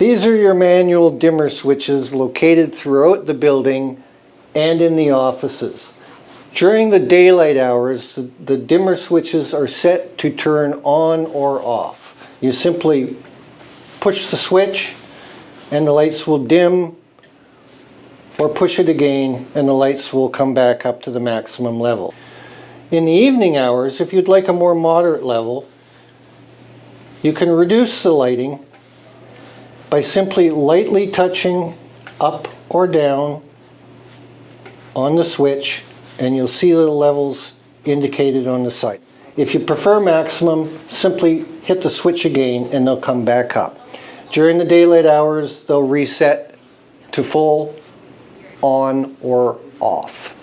These are your manual dimmer switches located throughout the building and in the offices. During the daylight hours, the dimmer switches are set to turn on or off. You simply push the switch and the lights will dim, or push it again and the lights will come back up to the maximum level. In the evening hours, if you'd like a more moderate level, you can reduce the lighting by simply lightly touching up or down on the switch, and you'll see the levels indicated on the side. If you prefer maximum, simply hit the switch again and they'll come back up. During the daylight hours, they'll reset to full, on or off.